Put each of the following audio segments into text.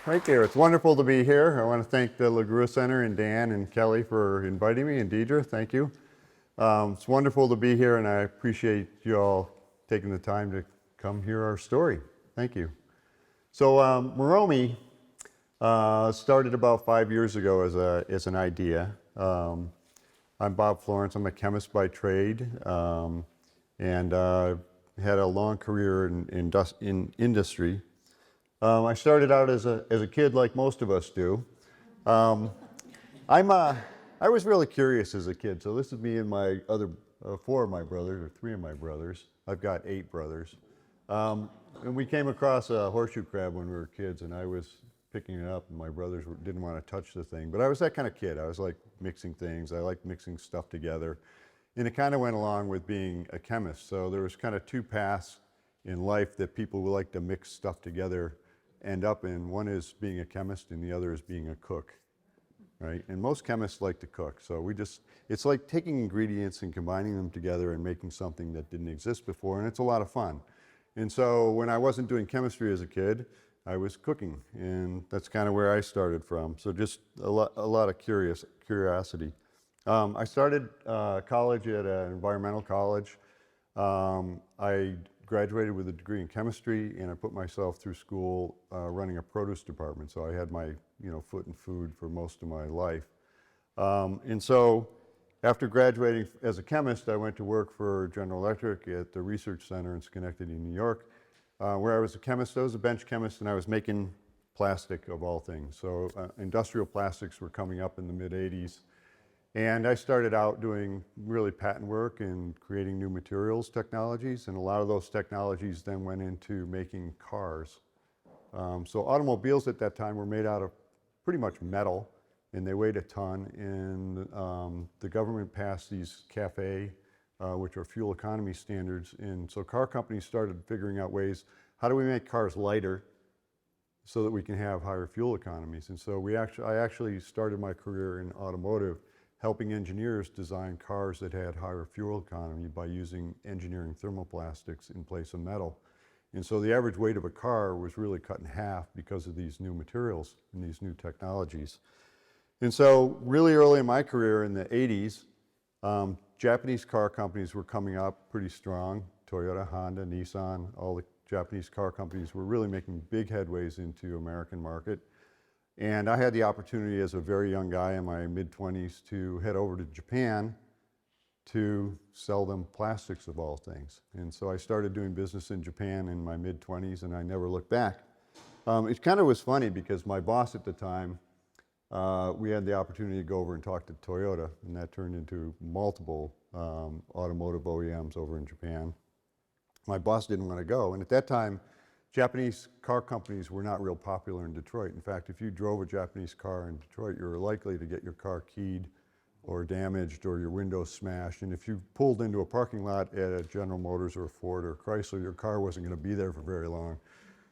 Thank you. It's wonderful to be here. I want to thank the LaGrua Center and Dan and Kelly for inviting me, and Deidre, thank you. It's wonderful to be here, and I appreciate you all taking the time to come hear our story. Thank you. So Moromi started about 5 years ago as an idea. I'm Bob Florence. I'm a chemist by trade, and had a long career in industry. I started out as a kid, like most of us do. I was really curious as a kid. So this is me and my other four of my brothers, or three of my brothers. I've got 8 brothers, and we came across a horseshoe crab when we were kids, and I was picking it up, and my brothers didn't want to touch the thing. But I was that kind of kid. I was like mixing things. I liked mixing stuff together, and it kind of went along with being a chemist. So there was kind of 2 paths in life that people who like to mix stuff together end up in. One is being a chemist and the other is being a cook, right? And most chemists like to cook. So it's like taking ingredients and combining them together and making something that didn't exist before, and it's a lot of fun. And so when I wasn't doing chemistry as a kid, I was cooking, and that's kind of where I started from. So just a lot of curiosity. I started college at an environmental college. I graduated with a degree in chemistry, and I put myself through school running a produce department. So I had my foot in food for most of my life. And so after graduating as a chemist, I went to work for General Electric at the research center in Schenectady, New York, where I was a chemist. I was a bench chemist, and I was making plastic of all things. So industrial plastics were coming up in the mid-'80s. And I started out doing really patent work and creating new materials technologies, and a lot of those technologies then went into making cars. So automobiles at that time were made out of pretty much metal, and they weighed a ton, and the government passed these CAFE, which are fuel economy standards, and so car companies started figuring out ways, how do we make cars lighter so that we can have higher fuel economies? And so I actually started my career in automotive, helping engineers design cars that had higher fuel economy by using engineering thermoplastics in place of metal. And so the average weight of a car was really cut in half because of these new materials and these new technologies. And so really early in my career in the 80s, Japanese car companies were coming up pretty strong. Toyota, Honda, Nissan, all the Japanese car companies were really making big headways into American market. And I had the opportunity as a very young guy in my mid-20s to head over to Japan to sell them plastics of all things. And so I started doing business in Japan in my mid-20s, and I never looked back. It kind of was funny because my boss at the time, we had the opportunity to go over and talk to Toyota, and that turned into multiple automotive OEMs over in Japan. My boss didn't want to go, and at that time, Japanese car companies were not real popular in Detroit. In fact, if you drove a Japanese car in Detroit, you were likely to get your car keyed or damaged or your windows smashed. And if you pulled into a parking lot at a General Motors or a Ford or a Chrysler, your car wasn't going to be there for very long.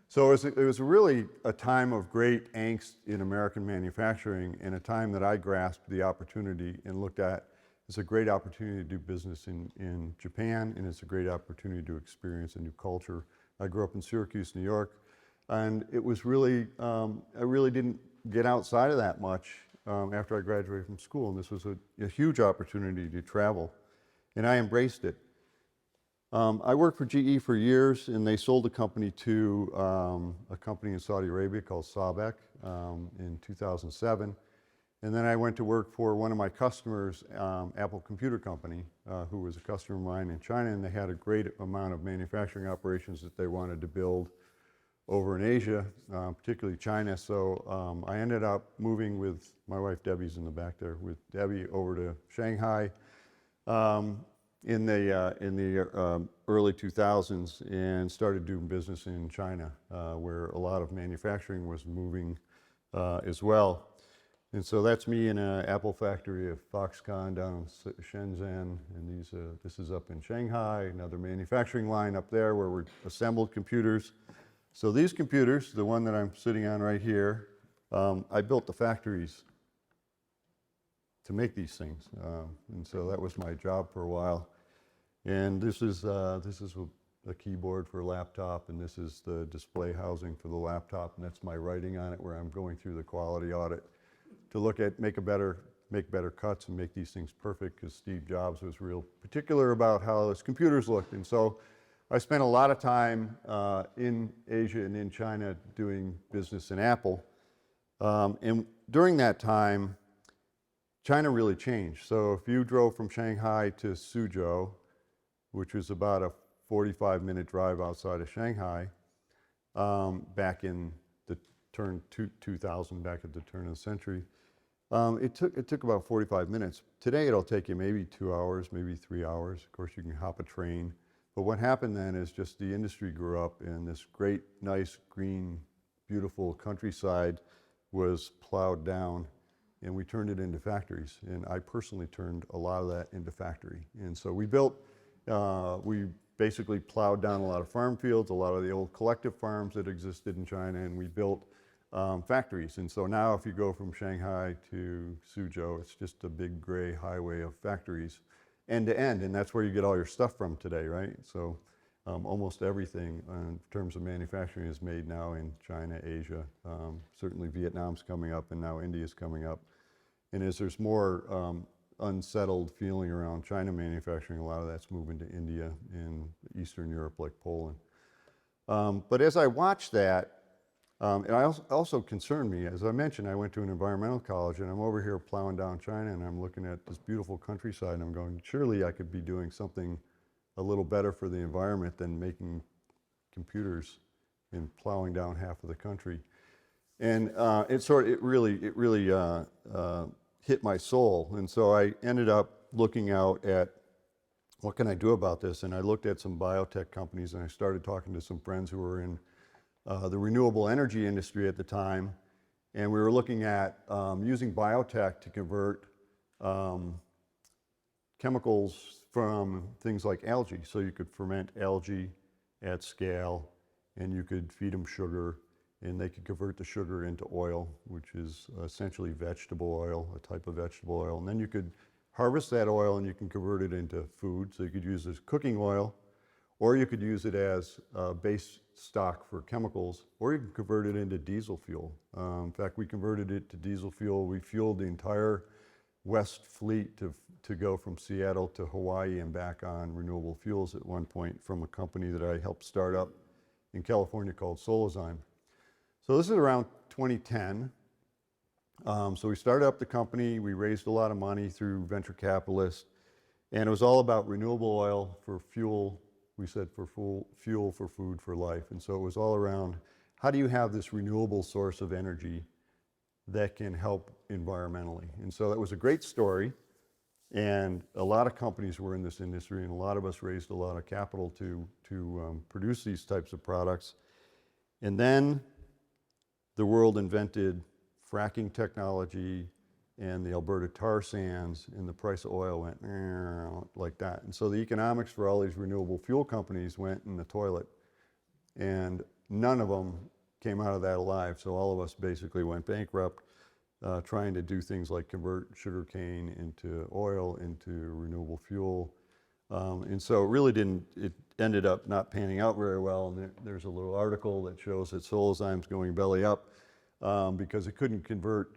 So it was really a time of great angst in American manufacturing, and a time that I grasped the opportunity and looked at as a great opportunity to do business in Japan, and it's a great opportunity to experience a new culture. I grew up in Syracuse, New York, and it was really, I really didn't get outside of that much after I graduated from school, and this was a huge opportunity to travel, and I embraced it. I worked for GE for years, and they sold the company to a company in Saudi Arabia called Sabek in 2007. And then I went to work for one of my customers, Apple Computer Company, who was a customer of mine in China, and they had a great amount of manufacturing operations that they wanted to build over in Asia, particularly China. So I ended up moving with my wife, Debbie's in the back there, with Debbie over to Shanghai in the early 2000s, and started doing business in China, where a lot of manufacturing was moving as well. And so that's me in an Apple factory at Foxconn down in Shenzhen, and this is up in Shanghai, another manufacturing line up there where we assembled computers. So these computers, the one that I'm sitting on right here, I built the factories to make these things, and so that was my job for a while. And this is a keyboard for a laptop, and this is the display housing for the laptop, and that's my writing on it where I'm going through the quality audit to look at, make better cuts and make these things perfect, because Steve Jobs was real particular about how his computers looked. And so I spent a lot of time in Asia and in China doing business in Apple. And during that time, China really changed. So if you drove from Shanghai to Suzhou, which was about a 45-minute drive outside of Shanghai, back in the turn 2000, back at the turn of the century, it took about 45 minutes. Today it'll take you maybe 2 hours, maybe 3 hours. Of course, you can hop a train. But what happened then is just the industry grew up, and this great, nice, green, beautiful countryside was plowed down, and we turned it into factories. And I personally turned a lot of that into factory. And so we basically plowed down a lot of farm fields, a lot of the old collective farms that existed in China, and we built factories. And so now if you go from Shanghai to Suzhou, it's just a big gray highway of factories, end to end, and that's where you get all your stuff from today, right? So almost everything in terms of manufacturing is made now in China, Asia. Certainly Vietnam's coming up, and now India's coming up. And as there's more unsettled feeling around China manufacturing, a lot of that's moving to India and Eastern Europe, like Poland. But as I watched that, it also concerned me. As I mentioned, I went to an environmental college, and I'm over here plowing down China, and I'm looking at this beautiful countryside, and I'm going, surely I could be doing something a little better for the environment than making computers and plowing down half of the country. And it really hit my soul. And so I ended up looking out at what can I do about this? And I looked at some biotech companies, and I started talking to some friends who were in the renewable energy industry at the time, and we were looking at using biotech to convert chemicals from things like algae. So you could ferment algae at scale, and you could feed them sugar, and they could convert the sugar into oil, which is essentially vegetable oil, a type of vegetable oil. And then you could harvest that oil, and you can convert it into food. So you could use it as cooking oil, or you could use it as base stock for chemicals, or you can convert it into diesel fuel. In fact, we converted it to diesel fuel. We fueled the entire West fleet to go from Seattle to Hawaii and back on renewable fuels at one point from a company that I helped start up in California called Solazyme. So this is around 2010. So we started up the company. We raised a lot of money through venture capitalists, and it was all about renewable oil for fuel. We said for fuel for food for life. And so it was all around, how do you have this renewable source of energy that can help environmentally? And so that was a great story. And a lot of companies were in this industry, and a lot of us raised a lot of capital to produce these types of products. And then the world invented fracking technology and the Alberta tar sands, and the price of oil went like that. And so the economics for all these renewable fuel companies went in the toilet, and none of them came out of that alive. So all of us basically went bankrupt trying to do things like convert sugarcane into oil, into renewable fuel. And so it ended up not panning out very well. And there's a little article that shows that Solazyme's going belly up because it couldn't convert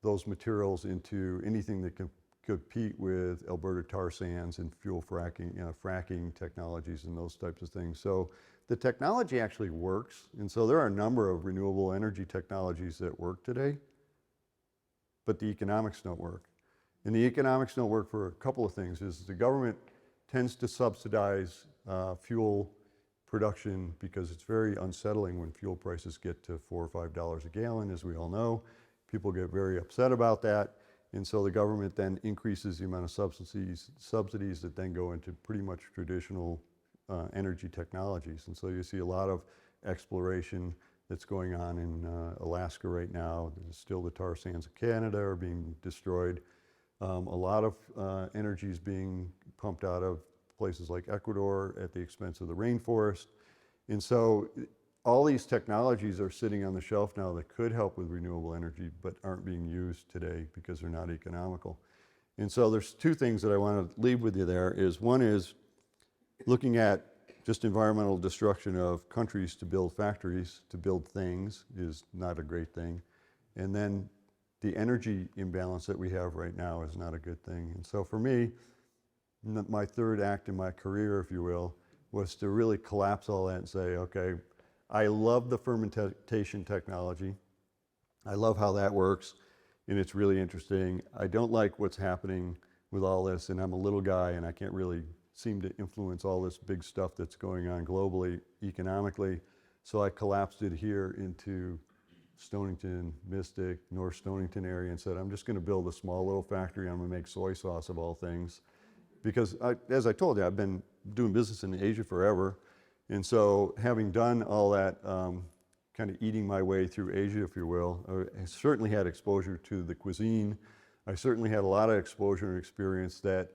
those materials into anything that can compete with Alberta tar sands and fuel fracking, fracking technologies and those types of things. So the technology actually works. And so there are a number of renewable energy technologies that work today, but the economics don't work. And the economics don't work for a couple of things. Is the government tends to subsidize fuel production because it's very unsettling when fuel prices get to $4 or $5 a gallon, as we all know. People get very upset about that, and so the government then increases the amount of subsidies that then go into pretty much traditional energy technologies. And so you see a lot of exploration that's going on in Alaska right now. There's still the tar sands of Canada are being destroyed. A lot of energy is being pumped out of places like Ecuador at the expense of the rainforest. And so all these technologies are sitting on the shelf now that could help with renewable energy, but aren't being used today because they're not economical. And so there's two things that I want to leave with you there. One is looking at just environmental destruction of countries to build factories, to build things is not a great thing. And then the energy imbalance that we have right now is not a good thing. And so for me, my third act in my career, if you will, was to really collapse all that and say, okay, I love the fermentation technology. I love how that works, and it's really interesting. I don't like what's happening with all this, and I'm a little guy, and I can't really seem to influence all this big stuff that's going on globally, economically. So I collapsed it here into Stonington, Mystic, North Stonington area, and said, I'm just going to build a small little factory. I'm going to make soy sauce of all things. Because as I told you, I've been doing business in Asia forever. And so having done all that, kind of eating my way through Asia, if you will, I certainly had exposure to the cuisine. I certainly had a lot of exposure and experience that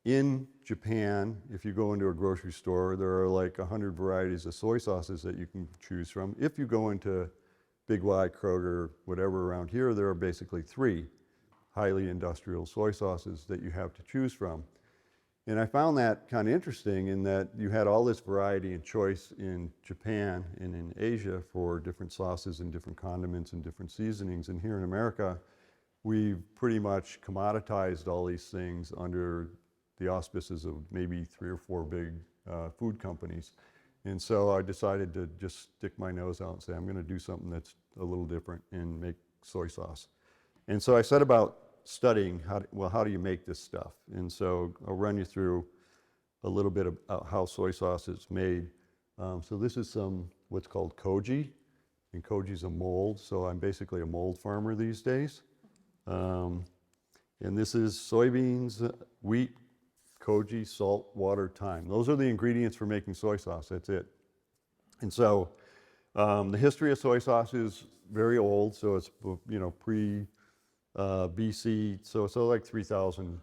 in Japan, if you go into a grocery store, there are like 100 varieties of soy sauces that you can choose from. If you go into Big Y, Kroger, whatever around here, there are basically 3 highly industrial soy sauces that you have to choose from. And I found that kind of interesting in that you had all this variety and choice in Japan and in Asia for different sauces and different condiments and different seasonings. And here in America, we've pretty much commoditized all these things under the auspices of maybe 3 or 4 big food companies. And so I decided to just stick my nose out and say, I'm going to do something that's a little different and make soy sauce. And so I set about studying how do you make this stuff? And so I'll run you through a little bit about how soy sauce is made. So this is what's called koji, and koji is a mold. So I'm basically a mold farmer these days. And this is soybeans, wheat, koji, salt, water, thyme. Those are the ingredients for making soy sauce. That's it. And so the history of soy sauce is very old. So it's pre BC, so like 3,000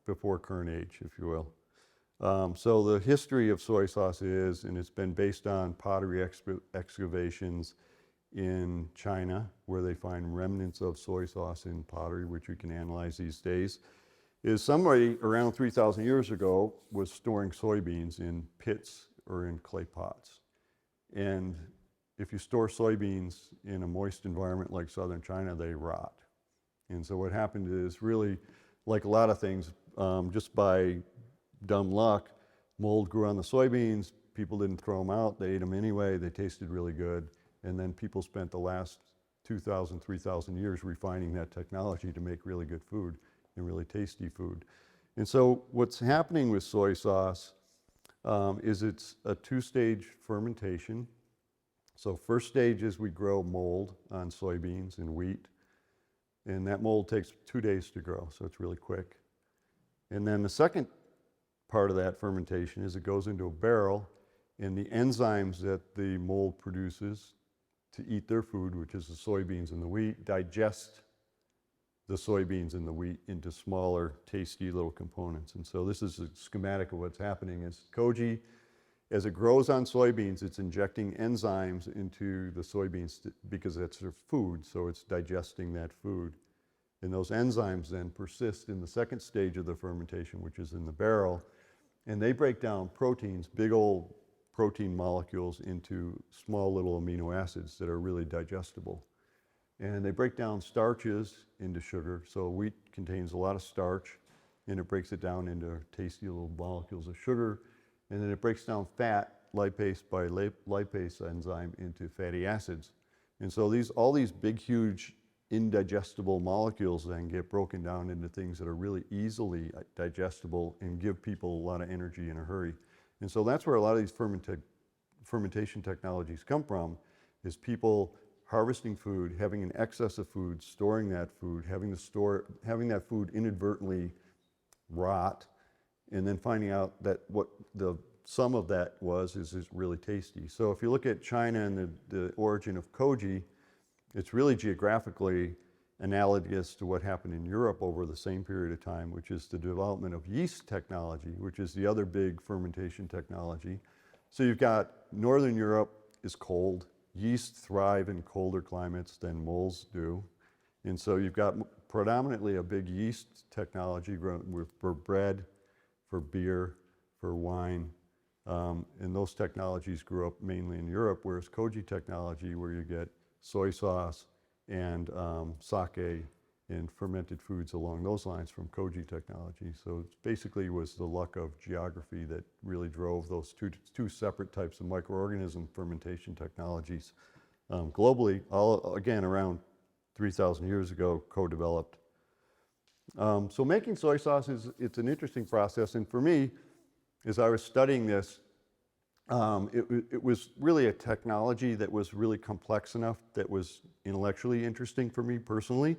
before current age, if you will. So the history of soy sauce is, and it's been based on pottery excavations in China, where they find remnants of soy sauce in pottery, which we can analyze these days, is somebody around 3,000 years ago was storing soybeans in pits or in clay pots. And if you store soybeans in a moist environment like southern China, they rot. And so what happened is really, like a lot of things, just by dumb luck, mold grew on the soybeans. People didn't throw them out. They ate them anyway. They tasted really good. And then people spent the last 2,000, 3,000 years refining that technology to make really good food and really tasty food. And so what's happening with soy sauce is it's a 2-stage fermentation. So first stage is we grow mold on soybeans and wheat. And that mold takes 2 days to grow, so it's really quick. And then the second part of that fermentation is it goes into a barrel, and the enzymes that the mold produces to eat their food, which is the soybeans and the wheat, digest the soybeans and the wheat into smaller, tasty little components. And so this is a schematic of what's happening. Is koji, as it grows on soybeans, it's injecting enzymes into the soybeans because that's their food, so it's digesting that food. And those enzymes then persist in the second stage of the fermentation, which is in the barrel, and they break down proteins, big old protein molecules, into small little amino acids that are really digestible. And they break down starches into sugar, so wheat contains a lot of starch, and it breaks it down into tasty little molecules of sugar. And then it breaks down fat, lipase by lipase enzyme, into fatty acids. And so all these big, huge, indigestible molecules then get broken down into things that are really easily digestible and give people a lot of energy in a hurry. And so that's where a lot of these fermentation technologies come from, is people harvesting food, having an excess of food, storing that food, having that food inadvertently rot, and then finding out that what the sum of that is really tasty. So if you look at China and the origin of koji, it's really geographically analogous to what happened in Europe over the same period of time, which is the development of yeast technology, which is the other big fermentation technology. So you've got Northern Europe is cold. Yeast thrive in colder climates than molds do. And so you've got predominantly a big yeast technology grown for bread, for beer, for wine, And those technologies grew up mainly in Europe, whereas koji technology, where you get soy sauce and sake and fermented foods along those lines from koji technology. So it basically was the luck of geography that really drove those two separate types of microorganism fermentation technologies globally, all again around 3,000 years ago, co-developed. So making soy sauce it's an interesting process, and for me, as I was studying this, it was really a technology that was really complex enough that was intellectually interesting for me personally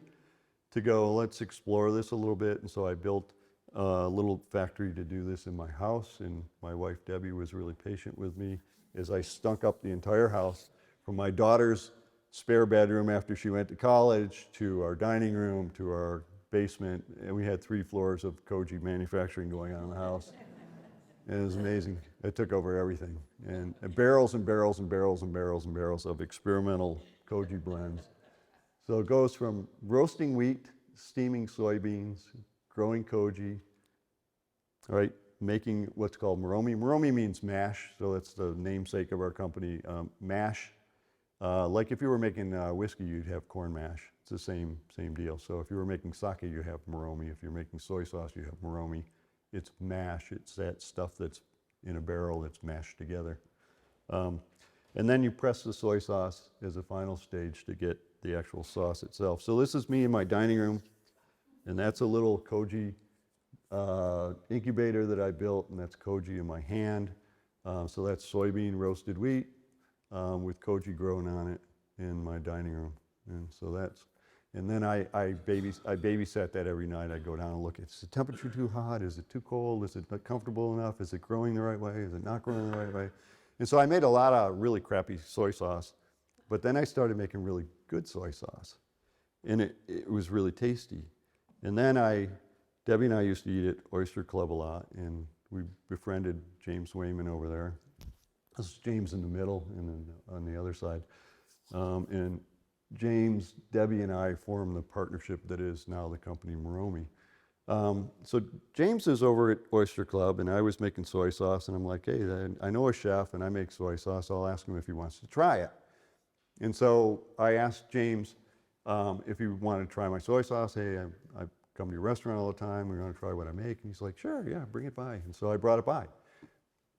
to go, let's explore this a little bit. And so I built a little factory to do this in my house, and my wife Debbie was really patient with me as I stunk up the entire house, from my daughter's spare bedroom after she went to college to our dining room to our basement, and we had 3 floors of koji manufacturing going on in the house. And it was amazing. It took over everything. And barrels and barrels and barrels and barrels and barrels of experimental koji blends. So it goes from roasting wheat, steaming soybeans, growing koji, right, making what's called Moromi. Moromi means mash, so that's the namesake of our company. Mash, like if you were making whiskey, you'd have corn mash. It's the same deal. So if you were making sake, you have Moromi. If you're making soy sauce, you have Moromi. It's mash. It's that stuff that's in a barrel that's mashed together. And then you press the soy sauce as a final stage to get the actual sauce itself. So this is me in my dining room, and that's a little koji incubator that I built, and that's koji in my hand. So that's soybean roasted wheat with koji growing on it in my dining room. And so that's, and then I babysat that every night. I go down and look, is the temperature too hot? Is it too cold? Is it not comfortable enough? Is it growing the right way? Is it not growing the right way? And so I made a lot of really crappy soy sauce, but then I started making really good soy sauce, and it was really tasty. And then Debbie and I used to eat at Oyster Club a lot, and we befriended James Wayman over there. This is James in the middle, and then on the other side. And James, Debbie, and I formed the partnership that is now the company Moromi. So James is over at Oyster Club, and I was making soy sauce, and I'm like, hey, I know a chef, and I make soy sauce. I'll ask him if he wants to try it. And so I asked James if he wanted to try my soy sauce. Hey, I come to your restaurant all the time. We want to try what I make. And he's like, sure, yeah, bring it by. And so I brought it by.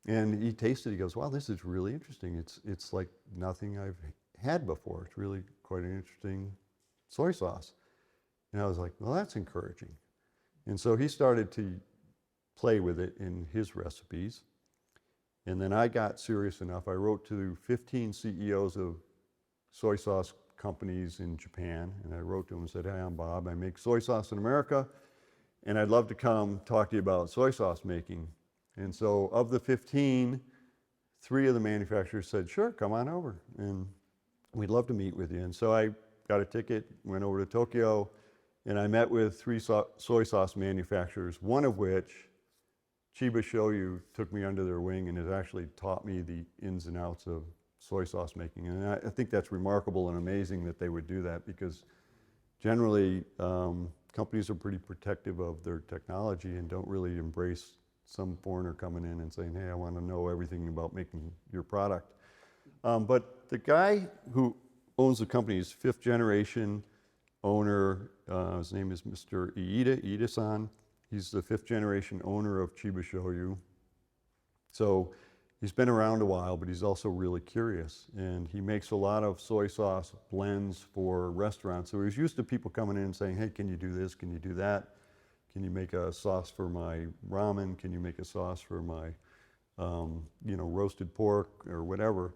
And he tasted it. He goes, wow, this is really interesting. It's like nothing I've had before. It's really quite an interesting soy sauce. And I was like, well, that's encouraging. And so he started to play with it in his recipes. And then I got serious enough. I wrote to 15 CEOs of soy sauce companies in Japan, and I wrote to them and said, hey, I'm Bob. I make soy sauce in America, and I'd love to come talk to you about soy sauce making. And so of the 15, 3 of the manufacturers said, sure, come on over, and we'd love to meet with you. And so I got a ticket, went over to Tokyo, and I met with 3 soy sauce manufacturers, one of which, Chiba Shoyu, took me under their wing and has actually taught me the ins and outs of soy sauce making. And I think that's remarkable and amazing that they would do that, because generally companies are pretty protective of their technology and don't really embrace some foreigner coming in and saying, hey, I want to know everything about making your product. But the guy who owns the company is 5th generation owner. His name is Mr. Iida-san. He's the 5th generation owner of Chiba Shoyu. So he's been around a while, but he's also really curious. And he makes a lot of soy sauce blends for restaurants. So he's used to people coming in and saying, hey, can you do this? Can you do that? Can you make a sauce for my ramen? Can you make a sauce for my roasted pork or whatever?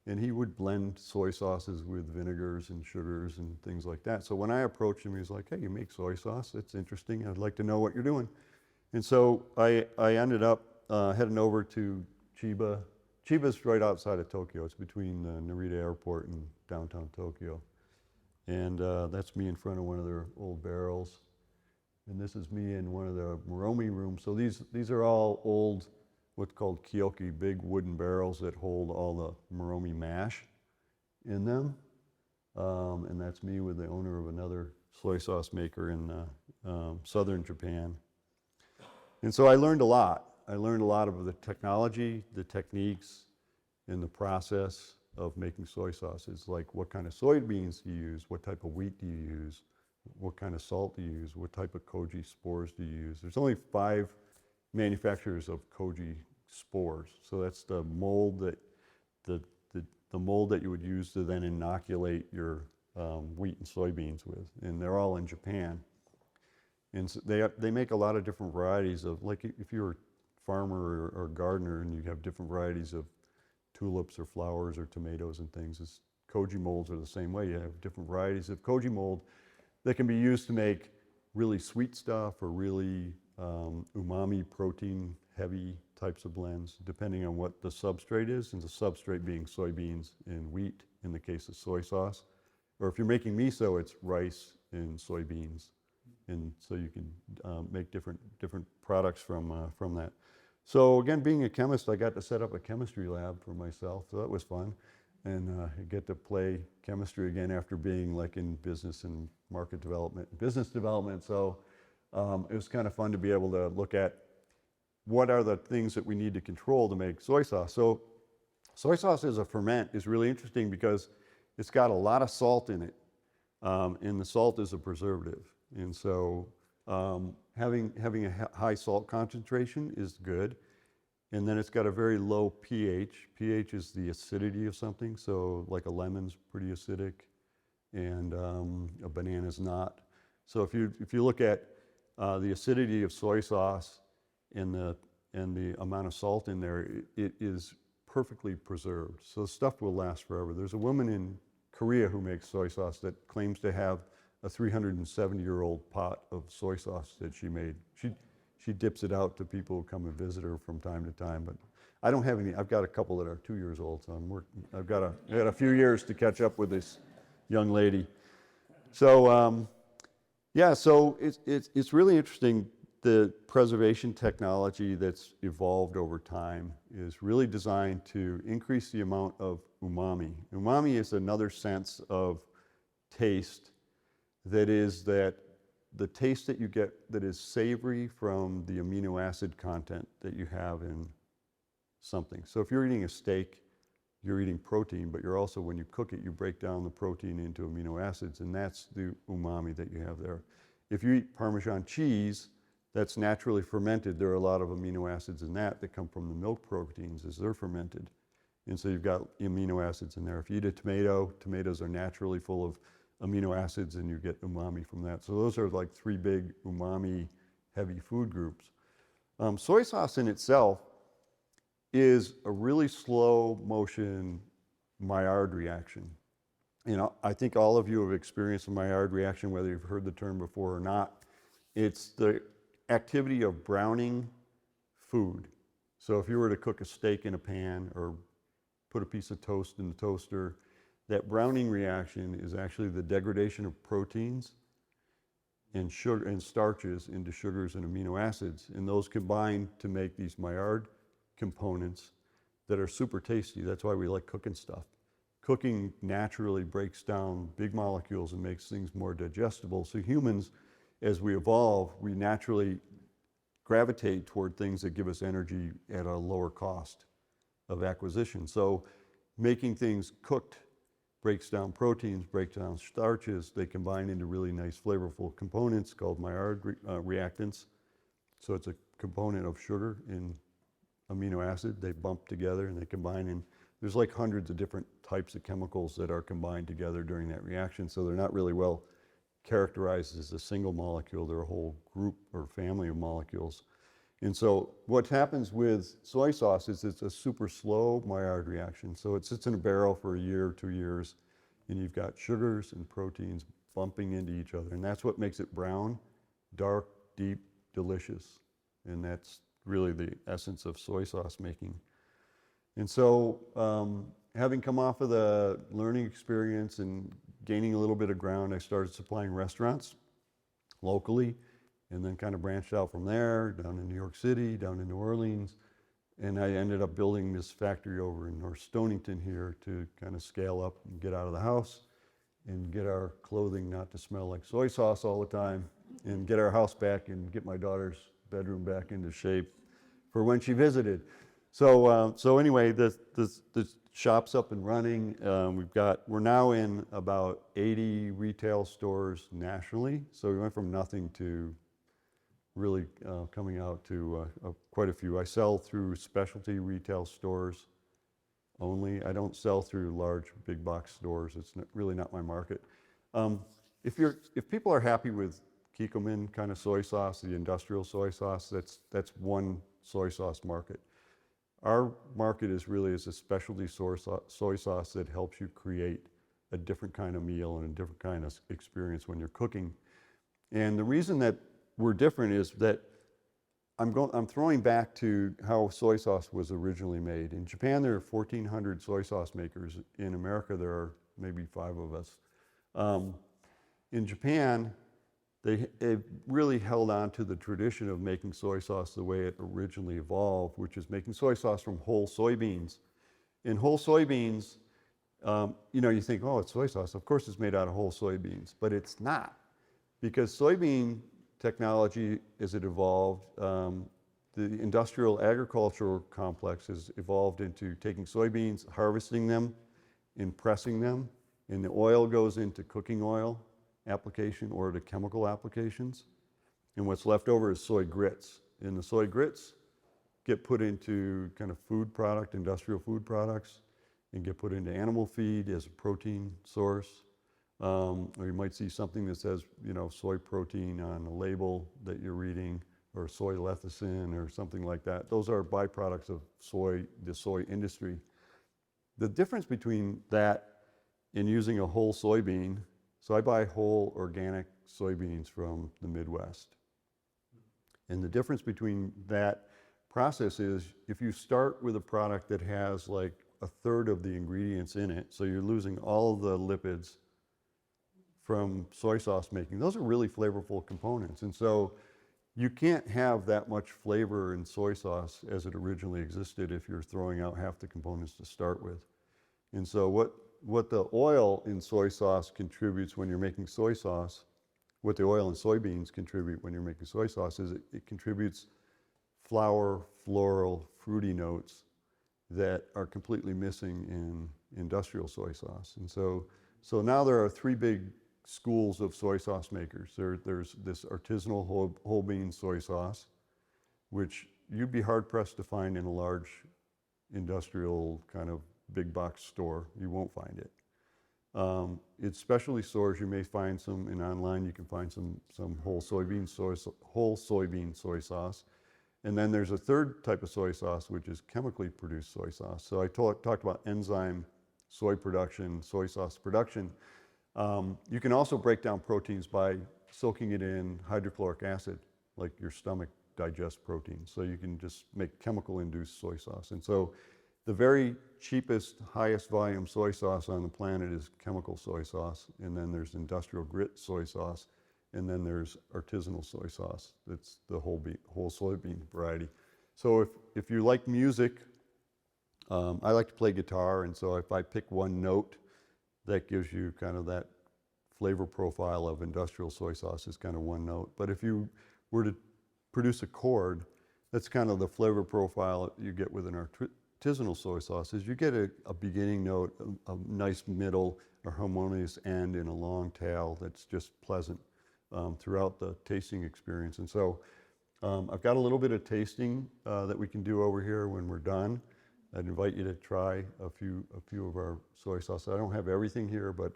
And he would blend soy sauces with vinegars and sugars and things like that. So when I approached him, he was like, hey, you make soy sauce? That's interesting. I'd like to know what you're doing. And so I ended up heading over to Chiba. Chiba's right outside of Tokyo. It's between Narita Airport and downtown Tokyo. And that's me in front of one of their old barrels. And this is me in one of the Moromi rooms. So these are all old, what's called kyoki, big wooden barrels that hold all the Moromi mash in them. And that's me with the owner of another soy sauce maker in southern Japan. And so I learned a lot. I learned a lot of the technology, the techniques, and the process of making soy sauce. It's like what kind of soybeans do you use, what type of wheat do you use, what kind of salt do you use, what type of koji spores do you use. There's only 5 manufacturers of koji spores, so that's the mold that the mold that you would use to then inoculate your wheat and soybeans with, and they're all in Japan. And so they make a lot of different varieties of, like if you're a farmer or gardener and you have different varieties of tulips or flowers or tomatoes and things, koji molds are the same way. You have different varieties of koji mold that can be used to make really sweet stuff or really umami protein heavy types of blends, depending on what the substrate is, and the substrate being soybeans and wheat in the case of soy sauce. Or if you're making miso, it's rice and soybeans. And so you can make different products from that. So again, being a chemist, I got to set up a chemistry lab for myself, so that was fun. And I get to play chemistry again after being like in business and market development, business development. So it was kind of fun to be able to look at what are the things that we need to control to make soy sauce. So soy sauce as a ferment is really interesting because it's got a lot of salt in it, and the salt is a preservative. And so having a high salt concentration is good. And then it's got a very low pH. pH is the acidity of something. So like a lemon's pretty acidic, and a banana's not. So if you look at the acidity of soy sauce and the amount of salt in there, it is perfectly preserved. So the stuff will last forever. There's a woman in Korea who makes soy sauce that claims to have a 370-year-old pot of soy sauce that she made. She dips it out to people who come and visit her from time to time, but I don't have any. I've got a couple that are 2 years old, so I've got a few years to catch up with this young lady. So yeah, so it's really interesting. The preservation technology that's evolved over time is really designed to increase the amount of umami. Umami is another sense of taste that is the taste that you get that is savory from the amino acid content that you have in something. So if you're eating a steak, you're eating protein, but you're also, when you cook it, you break down the protein into amino acids, and that's the umami that you have there. If you eat Parmesan cheese, that's naturally fermented. There are a lot of amino acids in that come from the milk proteins as they're fermented. And so you've got amino acids in there. If you eat a tomato, tomatoes are naturally full of amino acids, and you get umami from that. So those are like 3 big umami heavy food groups. Soy sauce in itself is a really slow motion Maillard reaction. You know, I think all of you have experienced a Maillard reaction, whether you've heard the term before or not. It's the activity of browning food. So if you were to cook a steak in a pan or put a piece of toast in the toaster, that browning reaction is actually the degradation of proteins and sugar and starches into sugars and amino acids, and those combine to make these Maillard components that are super tasty. That's why we like cooking stuff. Cooking naturally breaks down big molecules and makes things more digestible. So humans, as we evolve, we naturally gravitate toward things that give us energy at a lower cost of acquisition. So making things cooked breaks down proteins, breaks down starches. They combine into really nice flavorful components called Maillard reactants. So it's a component of sugar and amino acid. They bump together and they combine, and there's like hundreds of different types of chemicals that are combined together during that reaction. So they're not really well characterized as a single molecule. They're a whole group or family of molecules. And so what happens with soy sauce is it's a super slow Maillard reaction. So it sits in a barrel for a year or 2 years, and you've got sugars and proteins bumping into each other. And that's what makes it brown, dark, deep, delicious. And that's really the essence of soy sauce making. And so having come off of the learning experience and gaining a little bit of ground, I started supplying restaurants locally, and then kind of branched out from there, down in New York City, down in New Orleans. And I ended up building this factory over in North Stonington here to kind of scale up and get out of the house and get our clothing not to smell like soy sauce all the time, and get our house back and get my daughter's bedroom back into shape for when she visited. So anyway, the shop's up and running. We're now in about 80 retail stores nationally. So we went from nothing to really coming out to quite a few. I sell through specialty retail stores only. I don't sell through large big box stores. It's really not my market. If people are happy with Kikkoman kind of soy sauce, the industrial soy sauce, that's one soy sauce market. Our market is really as a specialty soy sauce that helps you create a different kind of meal and a different kind of experience when you're cooking. And the reason that we're different is that I'm throwing back to how soy sauce was originally made. In Japan, there are 1,400 soy sauce makers. In America, there are maybe 5 of us. In Japan, they really held on to the tradition of making soy sauce the way it originally evolved, which is making soy sauce from whole soybeans. In whole soybeans, you think, oh, it's soy sauce. Of course it's made out of whole soybeans, but it's not. Because soybean technology, as it evolved, the industrial agricultural complex has evolved into taking soybeans, harvesting them, and pressing them, and the oil goes into cooking oil application or to chemical applications. And what's left over is soy grits. And the soy grits get put into kind of food product, industrial food products, and get put into animal feed as a protein source. Or you might see something that says, soy protein on a label that you're reading, or soy lecithin or something like that. Those are byproducts of the soy industry. The difference between that and using a whole soybean, so I buy whole organic soybeans from the Midwest. And the difference between that process is if you start with a product that has like a third of the ingredients in it, so you're losing all the lipids from soy sauce making, those are really flavorful components. And so you can't have that much flavor in soy sauce as it originally existed if you're throwing out half the components to start with. And so what the oil in soy sauce contributes when you're making soy sauce, what the oil in soybeans contribute when you're making soy sauce is it contributes flower, floral, fruity notes that are completely missing in industrial soy sauce. And so now there are 3 big schools of soy sauce makers. There's this artisanal whole bean soy sauce, which you'd be hard pressed to find in a large industrial kind of big box store. You won't find it. In specialty stores, you may find some, and online you can find some whole soybean soy sauce. And then there's a third type of soy sauce, which is chemically produced soy sauce. So I talked about enzyme soy production, soy sauce production. You can also break down proteins by soaking it in hydrochloric acid, like your stomach digests protein. So you can just make chemical-induced soy sauce. And so the very cheapest, highest volume soy sauce on the planet is chemical soy sauce. And then there's industrial grit soy sauce. And then there's artisanal soy sauce. That's the whole soybean variety. So if you like music, I like to play guitar. And so if I pick one note, that gives you kind of that flavor profile of industrial soy sauce is kind of one note. But if you were to produce a chord, that's kind of the flavor profile you get with an artisanal soy sauce, is you get a beginning note, a nice middle, a harmonious end, and a long tail that's just pleasant throughout the tasting experience. And so I've got a little bit of tasting that we can do over here when we're done. I'd invite you to try a few of our soy sauces. I don't have everything here, but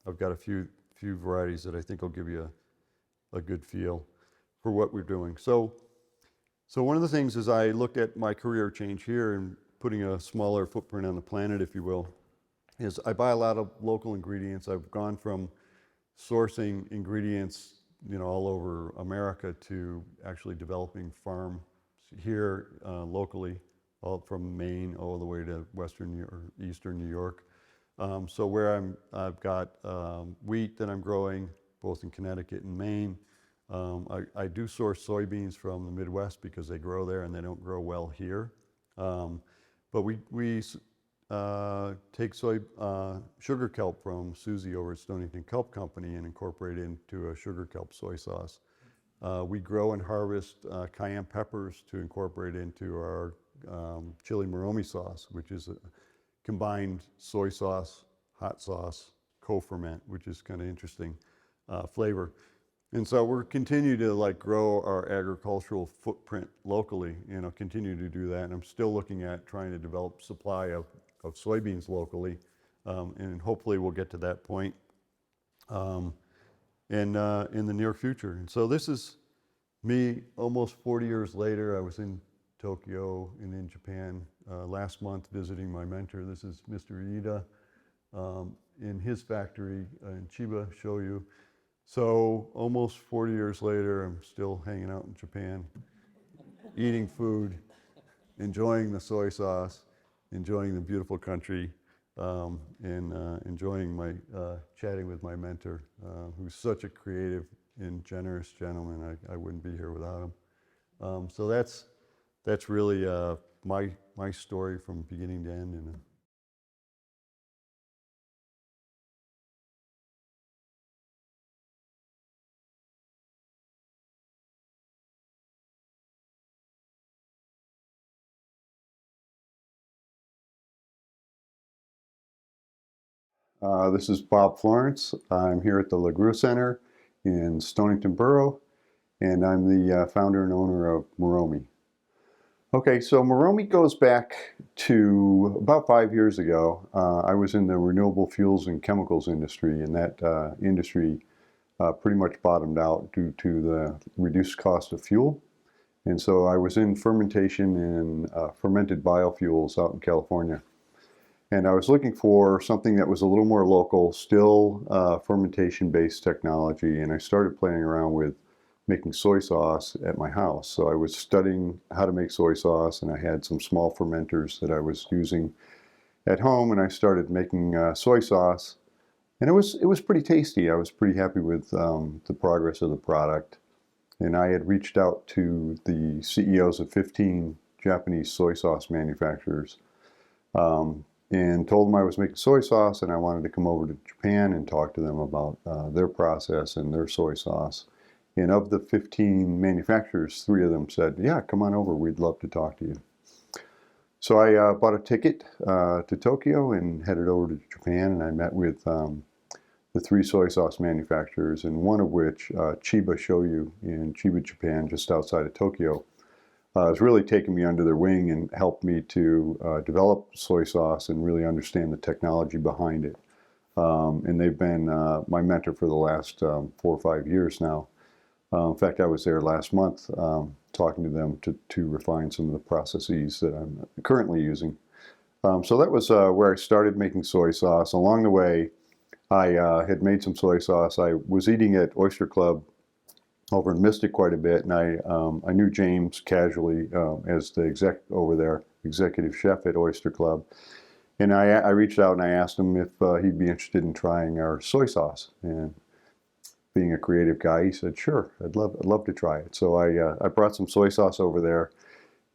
I've got a few varieties that I think will give you a good feel for what we're doing. So one of the things is I looked at my career change here and putting a smaller footprint on the planet, if you will, is I buy a lot of local ingredients. I've gone from sourcing ingredients, all over America to actually developing farms here locally, all from Maine all the way to western or eastern New York. So where I've got wheat that I'm growing both in Connecticut and Maine. I do source soybeans from the Midwest because they grow there and they don't grow well here. But we take sugar kelp from Susie over at Stonington Kelp Company and incorporate it into a sugar kelp soy sauce. We grow and harvest cayenne peppers to incorporate into our chili Moromi sauce, which is a combined soy sauce, hot sauce, co-ferment, which is kind of interesting flavor. And so we're continue to like grow our agricultural footprint locally, continue to do that. And I'm still looking at trying to develop supply of soybeans locally. And hopefully we'll get to that point in the near future. And so this is me almost 40 years later. I was in Tokyo and in Japan last month visiting my mentor. This is Mr. Ida in his factory in Chiba, Shoyu. So almost 40 years later, I'm still hanging out in Japan, eating food, enjoying the soy sauce, enjoying the beautiful country, and enjoying my chatting with my mentor, who's such a creative and generous gentleman. I wouldn't be here without him. So that's really my story from beginning to end. This is Bob Florence. I'm here at the LaGrue Center in Stonington Borough, and I'm the founder and owner of Moromi. Okay, so Moromi goes back to about 5 years ago. I was in the renewable fuels and chemicals industry, and that industry pretty much bottomed out due to the reduced cost of fuel. And so I was in fermentation and fermented biofuels out in California. And I was looking for something that was a little more local, still fermentation-based technology, and I started playing around with making soy sauce at my house. So I was studying how to make soy sauce, and I had some small fermenters that I was using at home, and I started making soy sauce, and it was pretty tasty. I was pretty happy with the progress of the product, and I had reached out to the CEOs of 15 Japanese soy sauce manufacturers. And told them I was making soy sauce and I wanted to come over to Japan and talk to them about their process and their soy sauce. And of the 15 manufacturers, 3 of them said, yeah, come on over, we'd love to talk to you. So I bought a ticket to Tokyo and headed over to Japan, and I met with the 3 soy sauce manufacturers, and one of which, Chiba Shoyu in Chiba, Japan, just outside of Tokyo, has really taken me under their wing and helped me to develop soy sauce and really understand the technology behind it. And they've been my mentor for the last 4 or 5 years now. In fact, I was there last month talking to them to refine some of the processes that I'm currently using. So that was where I started making soy sauce. Along the way, I had made some soy sauce. I was eating at Oyster Club over in Mystic quite a bit, and I knew James casually as the executive chef at Oyster Club, and I reached out and I asked him if he'd be interested in trying our soy sauce. And being a creative guy, he said, "Sure, I'd love to try it." So I brought some soy sauce over there,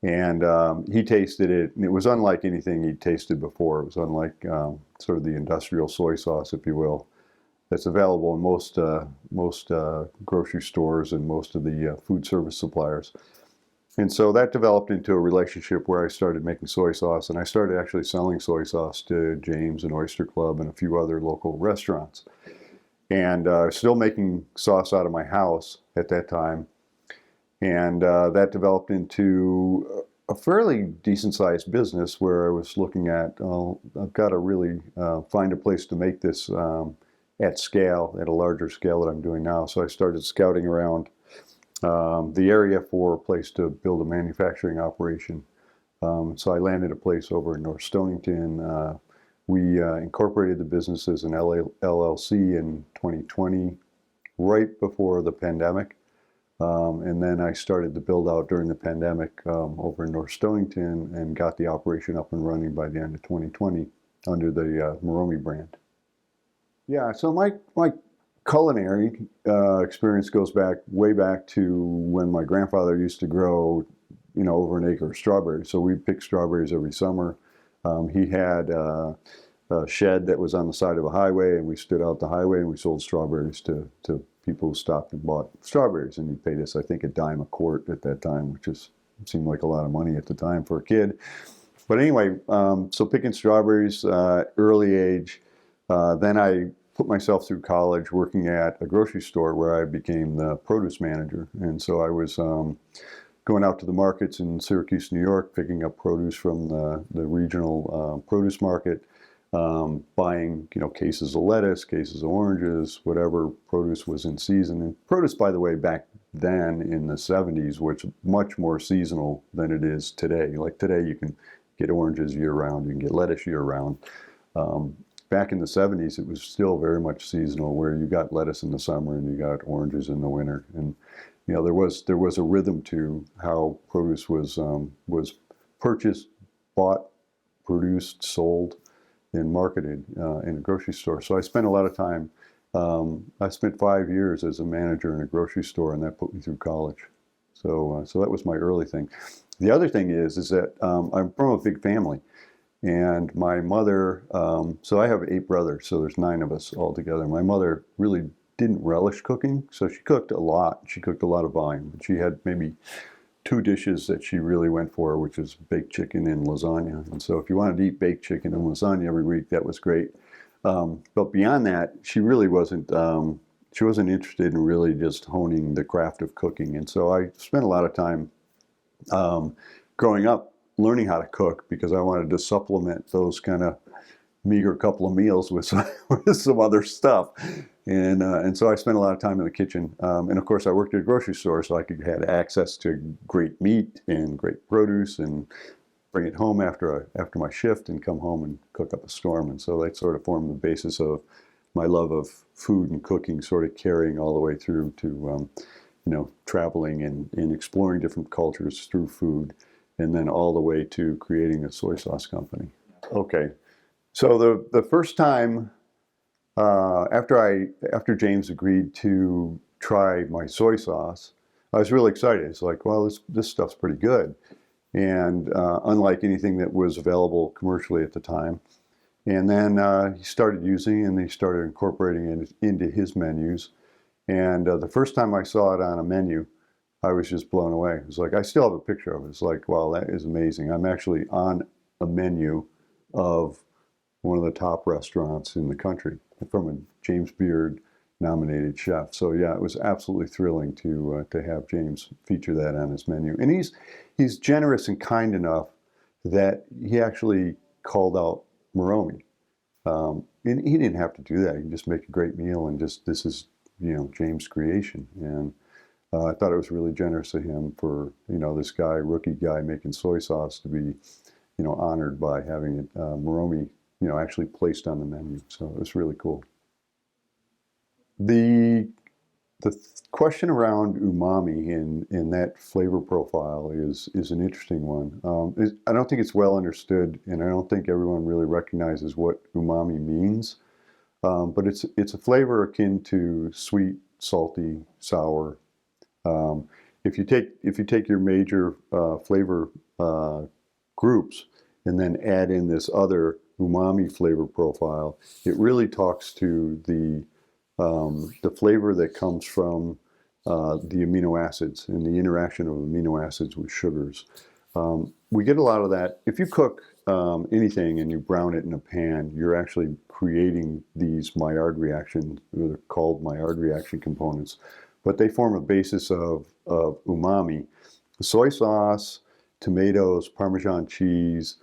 and he tasted it, and it was unlike anything he'd tasted before. It was unlike sort of the industrial soy sauce, if you will, that's available in most grocery stores and most of the food service suppliers. And so that developed into a relationship where I started making soy sauce, and I started actually selling soy sauce to James and Oyster Club and a few other local restaurants. And still making sauce out of my house at that time. And that developed into a fairly decent sized business where I was looking at, I've got to really find a place to make this at scale, at a larger scale that I'm doing now. So I started scouting around the area for a place to build a manufacturing operation. So I landed a place over in North Stonington. We incorporated the business as an LLC in 2020, right before the pandemic. And then I started to build out during the pandemic over in North Stonington and got the operation up and running by the end of 2020 under the Moromi brand. Yeah, so my culinary experience goes way back to when my grandfather used to grow, over an acre of strawberries. So we'd pick strawberries every summer. He had a shed that was on the side of a highway, and we stood out the highway and we sold strawberries to people who stopped and bought strawberries, and he paid us, I think, a dime a quart at that time, which seemed like a lot of money at the time for a kid. But anyway, so picking strawberries, early age. Then I put myself through college working at a grocery store where I became the produce manager. And so I was going out to the markets in Syracuse, New York, picking up produce from the regional produce market, buying, cases of lettuce, cases of oranges, whatever produce was in season. And produce, by the way, back then in the 70s, was much more seasonal than it is today. Like today, you can get oranges year-round, you can get lettuce year-round. Back in the 70s, it was still very much seasonal, where you got lettuce in the summer and you got oranges in the winter. And there was a rhythm to how produce was purchased, bought, produced, sold, and marketed in a grocery store. So I spent a lot of time. I spent 5 years as a manager in a grocery store, and that put me through college. So that was my early thing. The other thing is that I'm from a big family, and my mother. So I have 8 brothers, so there's 9 of us all together. My mother really didn't relish cooking, so she cooked a lot. She cooked a lot of volume. She had maybe 2 dishes that she really went for, which was baked chicken and lasagna. And so if you wanted to eat baked chicken and lasagna every week, that was great. But beyond that, she really wasn't. She wasn't interested in really just honing the craft of cooking. And so I spent a lot of time growing up learning how to cook, because I wanted to supplement those kind of meager couple of meals with some other stuff. And so I spent a lot of time in the kitchen. And of course, I worked at a grocery store, so I had access to great meat and great produce, and bring it home after my shift and come home and cook up a storm. And so that sort of formed the basis of my love of food and cooking, sort of carrying all the way through to traveling and exploring different cultures through food, and then all the way to creating a soy sauce company. Okay, so the first time after James agreed to try my soy sauce, I was really excited. It's like, well, this stuff's pretty good, and unlike anything that was available commercially at the time. And then he started using it, and he started incorporating it into his menus. And the first time I saw it on a menu, I was just blown away. It was like, I still have a picture of it. It's like, wow, that is amazing. I'm actually on a menu of one of the top restaurants in the country, from a James Beard nominated chef. So yeah, it was absolutely thrilling to have James feature that on his menu. And he's generous and kind enough that he actually called out Moromi. And he didn't have to do that. He can just make a great meal, and this is James' creation. And I thought it was really generous of him for this rookie guy making soy sauce, to be honored by having it Moromi actually placed on the menu. So it was really cool. The question around umami in that flavor profile is an interesting one. I don't think it's well understood, and I don't think everyone really recognizes what umami means. But it's a flavor akin to sweet, salty, sour. If you take your major flavor groups and then add in this other umami flavor profile, it really talks to the flavor that comes from the amino acids and the interaction of amino acids with sugars. We get a lot of that. If you cook anything and you brown it in a pan, you're actually creating these Maillard reactions. They're called Maillard reaction components, but they form a basis of umami. Soy sauce, tomatoes, Parmesan cheese,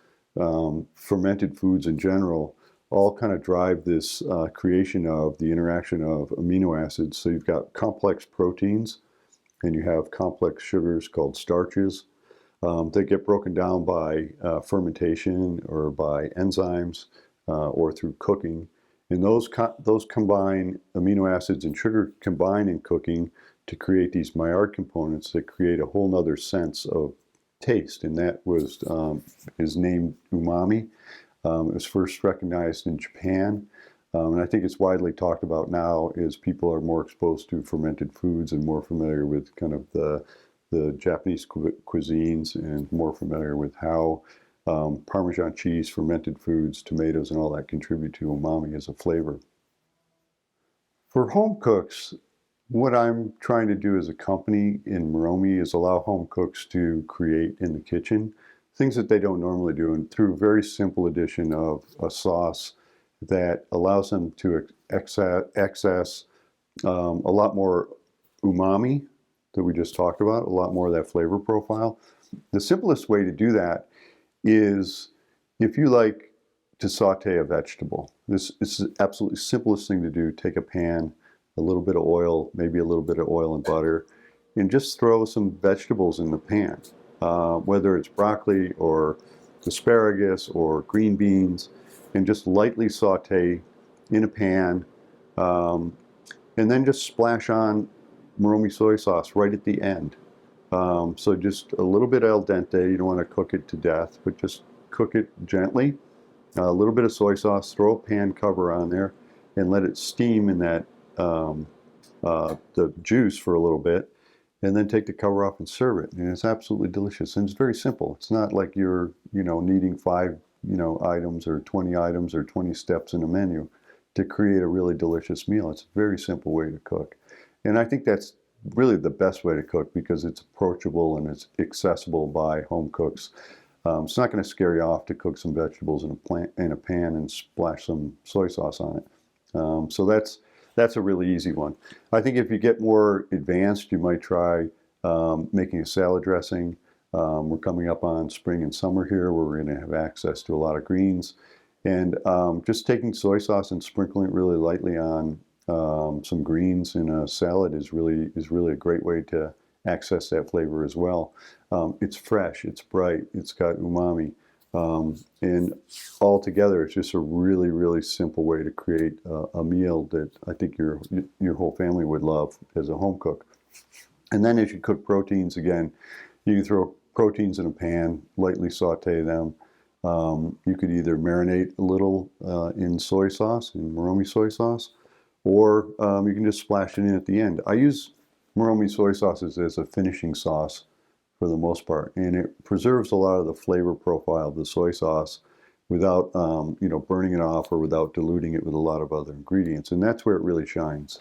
fermented foods in general, all kind of drive this creation of the interaction of amino acids. So you've got complex proteins, and you have complex sugars called starches. They get broken down by fermentation or by enzymes or through cooking. And those combine, amino acids and sugar combine in cooking to create these Maillard components that create a whole nother sense of taste. And that is named umami. It was first recognized in Japan. And I think it's widely talked about now as people are more exposed to fermented foods and more familiar with kind of the Japanese cuisines, and more familiar with how Parmesan cheese, fermented foods, tomatoes, and all that contribute to umami as a flavor. For home cooks, What I'm trying to do as a company in Moromi is allow home cooks to create in the kitchen things that they don't normally do, and through a very simple addition of a sauce that allows them to access a lot more umami that we just talked about, a lot more of that flavor profile. The simplest way to do that is if you like to saute a vegetable. This is the absolutely simplest thing to do. Take a pan, a little bit of oil, maybe a little bit of oil and butter, and just throw some vegetables in the pan, whether it's broccoli or asparagus or green beans, and just lightly saute in a pan, and then just splash on Moromi soy sauce right at the end. So just a little bit al dente. You don't want to cook it to death, but just cook it gently. A little bit of soy sauce, throw a pan cover on there, and let it steam in that the juice for a little bit, and then take the cover off and serve it. And it's absolutely delicious. And it's very simple. It's not like you're needing 5 items or 20 items or 20 steps in a menu to create a really delicious meal. It's a very simple way to cook. And I think that's really the best way to cook because it's approachable and it's accessible by home cooks. It's not going to scare you off to cook some vegetables in a pan and splash some soy sauce on it. So that's a really easy one. I think if you get more advanced, you might try making a salad dressing. We're coming up on spring and summer here where we're going to have access to a lot of greens. And just taking soy sauce and sprinkling it really lightly on some greens in a salad is really a great way to access that flavor as well. It's fresh, it's bright, it's got umami, and all together it's just a really simple way to create a meal that I think your whole family would love as a home cook. And then as you cook proteins, again, you can throw proteins in a pan, lightly saute them. You could either marinate a little in soy sauce, in Moromi soy sauce, or you can just splash it in at the end. I use Moromi soy sauces as a finishing sauce for the most part, and it preserves a lot of the flavor profile of the soy sauce without burning it off or without diluting it with a lot of other ingredients, and that's where it really shines.